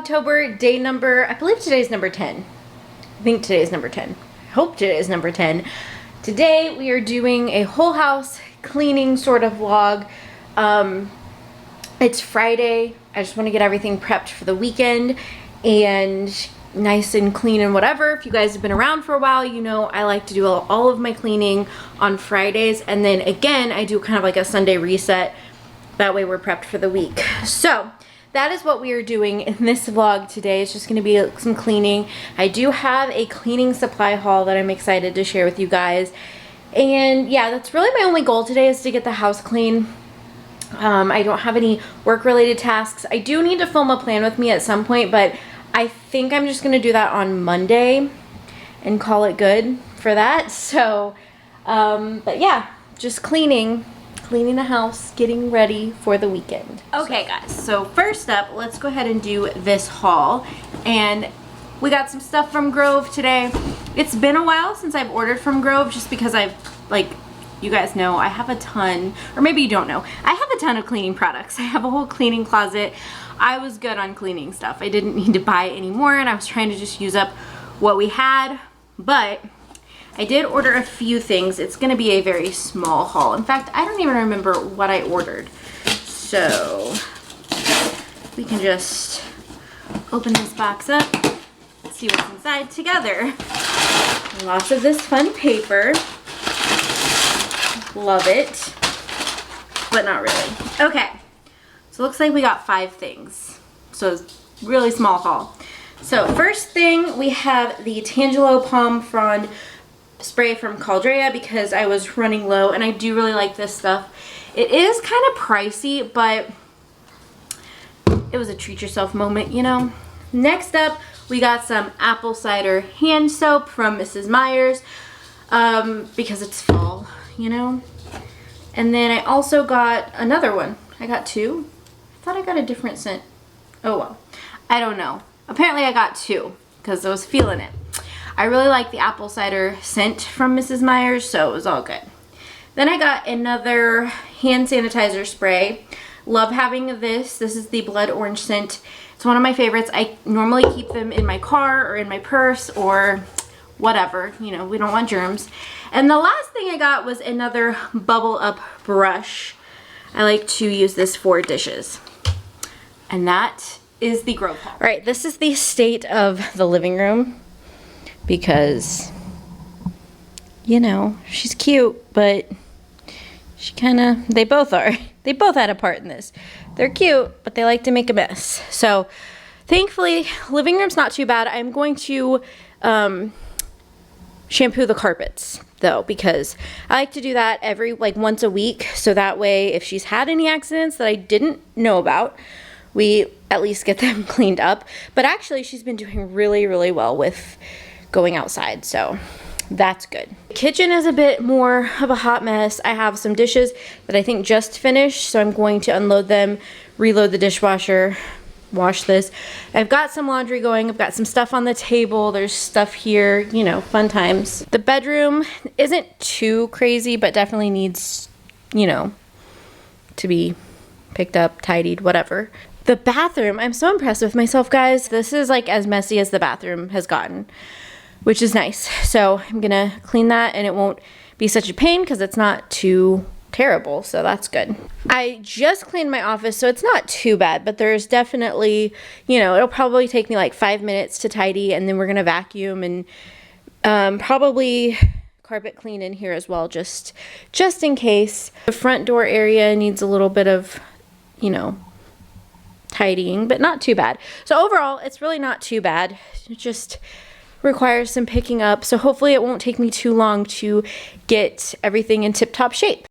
Vlogtober, day number, I believe today's number 10. I think today's number 10. I hope today is number 10. Today we are doing a whole house cleaning sort of vlog. It's Friday. I just want to get everything prepped for the weekend and nice and clean and whatever. If you guys have been around for a while, you know I like to do all of my cleaning on Fridays, and then again I do kind of like a Sunday reset. That way we're prepped for the week. So that is what we are doing in this vlog today. It's just going to be some cleaning. I do have a cleaning supply haul that I'm excited to share with you guys. And yeah, that's really my only goal today, is to get the house clean. I don't have any work-related tasks. I do need to film a plan with me at some point, but I think I'm just going to do that on Monday and call it good for that. So, but yeah, just cleaning the house, getting ready for the weekend. Okay guys, so first up, let's go ahead and do this haul. And we got some stuff from Grove today. It's been a while since I've ordered from Grove, just because I've, like, you guys know, I have a ton, or maybe you don't know, I have a ton of cleaning products. I have a whole cleaning closet. I was good on cleaning stuff. I didn't need to buy any more, and I was trying to just use up what we had, but I did order a few things. It's gonna be a very small haul. In fact, I don't even remember what I ordered. So we can just open this box up, see what's inside together. Lots of this fun paper. Love it, but not really. Okay, so it looks like we got 5 things. So it's really small haul. So first thing, we have the Tangelo Palm Frond spray from Caldrea, because I was running low, and I do really like this stuff. It is kind of pricey, but it was a treat yourself moment, you know. Next up, we got some apple cider hand soap from Mrs. Meyers, because it's fall, you know. And then I also got another one. I got 2. I thought I got a different scent. Oh well, I don't know. Apparently I got 2 because I was feeling it. I really like the apple cider scent from Mrs. Meyers, so it was all good. Then I got another hand sanitizer spray. Love having this. This is the blood orange scent. It's one of my favorites. I normally keep them in my car or in my purse or whatever. You know, we don't want germs. And the last thing I got was another bubble up brush. I like to use this for dishes. And that is the Grove haul. All right, this is the state of the living room, because, you know, she's cute, but she kind of, they both are. They both had a part in this. They're cute, but they like to make a mess. So thankfully, living room's not too bad. I'm going to shampoo the carpets though, because I like to do that every, like, once a week. So that way, if she's had any accidents that I didn't know about, we at least get them cleaned up. But actually, she's been doing really, really well with going outside, so that's good. The kitchen is a bit more of a hot mess. I have some dishes that I think just finished, so I'm going to unload them, reload the dishwasher, wash this. I've got some laundry going. I've got some stuff on the table. There's stuff here, you know, fun times. The bedroom isn't too crazy, but definitely needs, you know, to be picked up, tidied, whatever. The bathroom, I'm so impressed with myself, guys. This is like as messy as the bathroom has gotten, which is nice. So I'm gonna clean that, and it won't be such a pain because it's not too terrible, so that's good. I just cleaned my office, so it's not too bad, but there's definitely, you know, it'll probably take me like 5 minutes to tidy, and then we're gonna vacuum and probably carpet clean in here as well, just in case. The front door area needs a little bit of, you know, tidying, but not too bad. So overall, it's really not too bad. It just requires some picking up, so hopefully it won't take me too long to get everything in tip-top shape.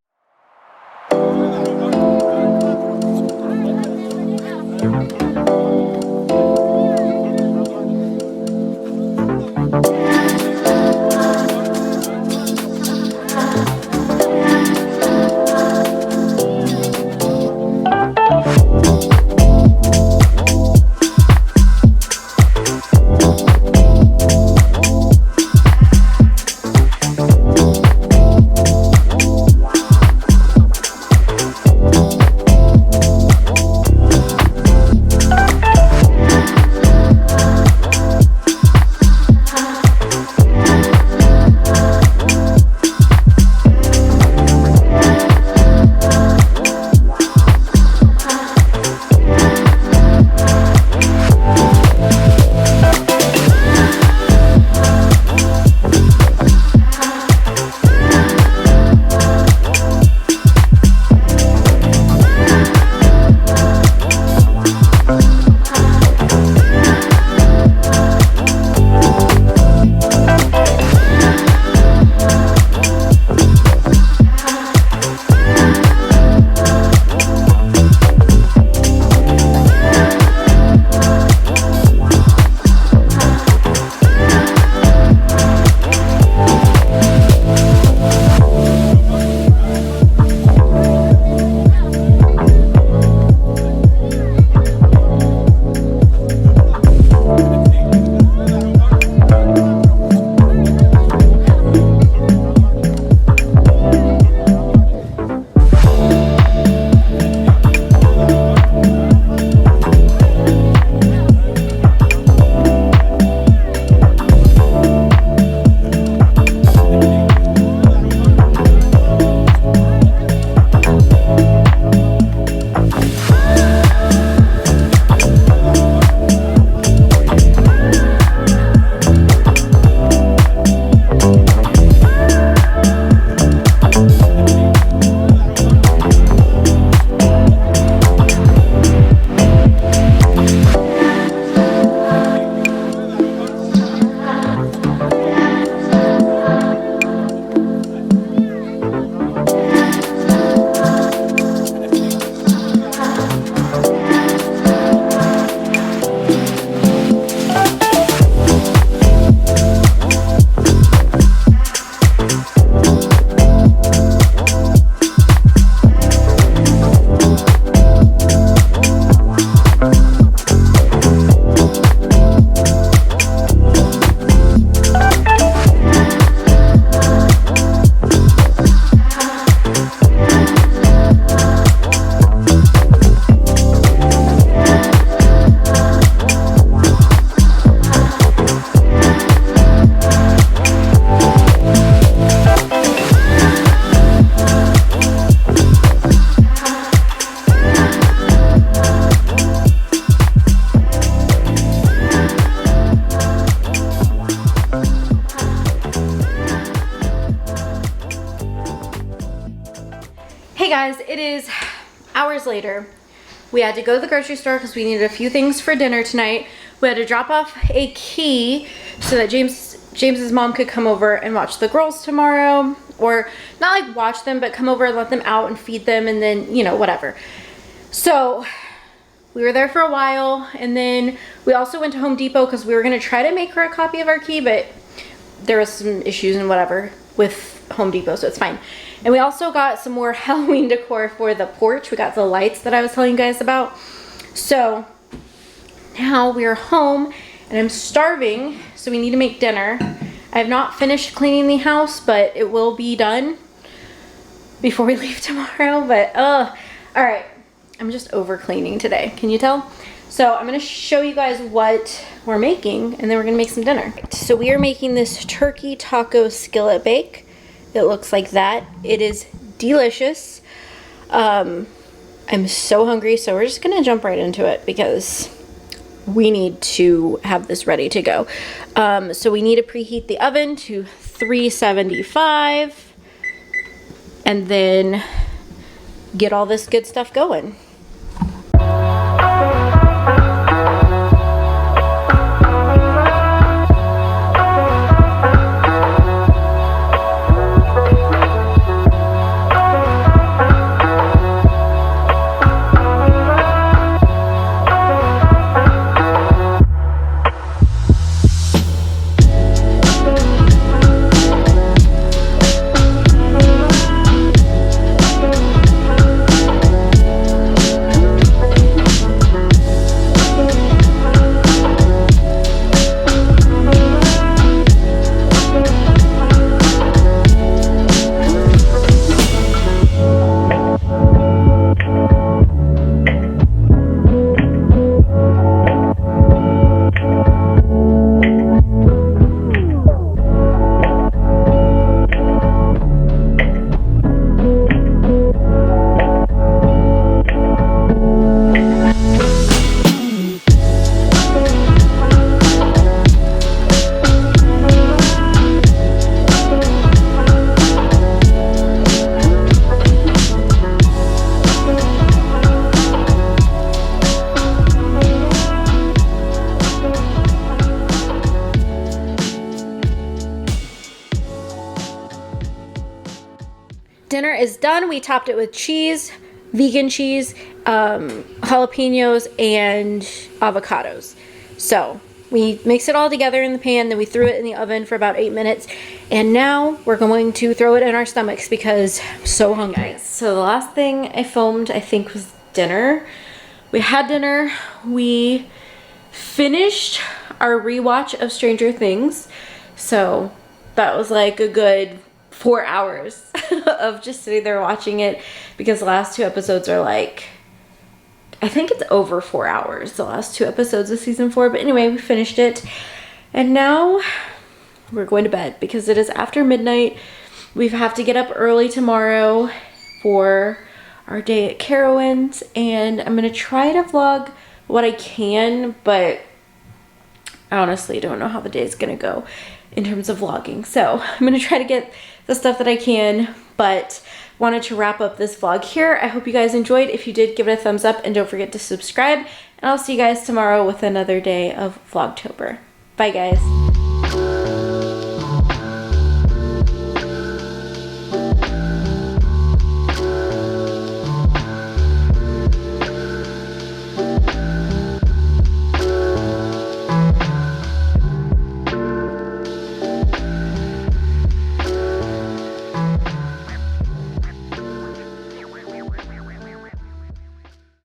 guys, it is hours later. We had to go to the grocery store because we needed a few things for dinner tonight. We had to drop off a key so that James's mom could come over and watch the girls tomorrow. Or not like watch them, but come over and let them out and feed them and then, you know, whatever. So we were there for a while, and then we also went to Home Depot because we were going to try to make her a copy of our key, but there was some issues and whatever with Home Depot, so it's fine. And we also got some more Halloween decor for the porch. We got the lights that I was telling you guys about. So now we're home and I'm starving, so we need to make dinner. I have not finished cleaning the house, but it will be done before we leave tomorrow. But all right, I'm just over cleaning today. Can you tell? So I'm gonna show you guys what we're making, and then we're gonna make some dinner. So we are making this turkey taco skillet bake. It looks like that. It is delicious. I'm so hungry, so we're just gonna jump right into it because we need to have this ready to go. So we need to preheat the oven to 375 and then get all this good stuff going. Dinner is done. We topped it with cheese, vegan cheese, jalapenos, and avocados. So we mixed it all together in the pan, then we threw it in the oven for about 8 minutes, and now we're going to throw it in our stomachs because I'm so hungry. So the last thing I filmed, I think, was dinner. We had dinner. We finished our rewatch of Stranger Things. So that was like a good 4 hours of just sitting there watching it because the last 2 episodes are like, I think it's over 4 hours, the last 2 episodes of season 4. But anyway, we finished it and now we're going to bed because it is after midnight. We have to get up early tomorrow for our day at Carowinds, and I'm gonna try to vlog what I can, but I honestly don't know how the day is gonna go in terms of vlogging. So I'm gonna try to get the stuff that I can, but wanted to wrap up this vlog here. I hope you guys enjoyed. If you did, give it a thumbs up and don't forget to subscribe, and I'll see you guys tomorrow with another day of Vlogtober. Bye guys.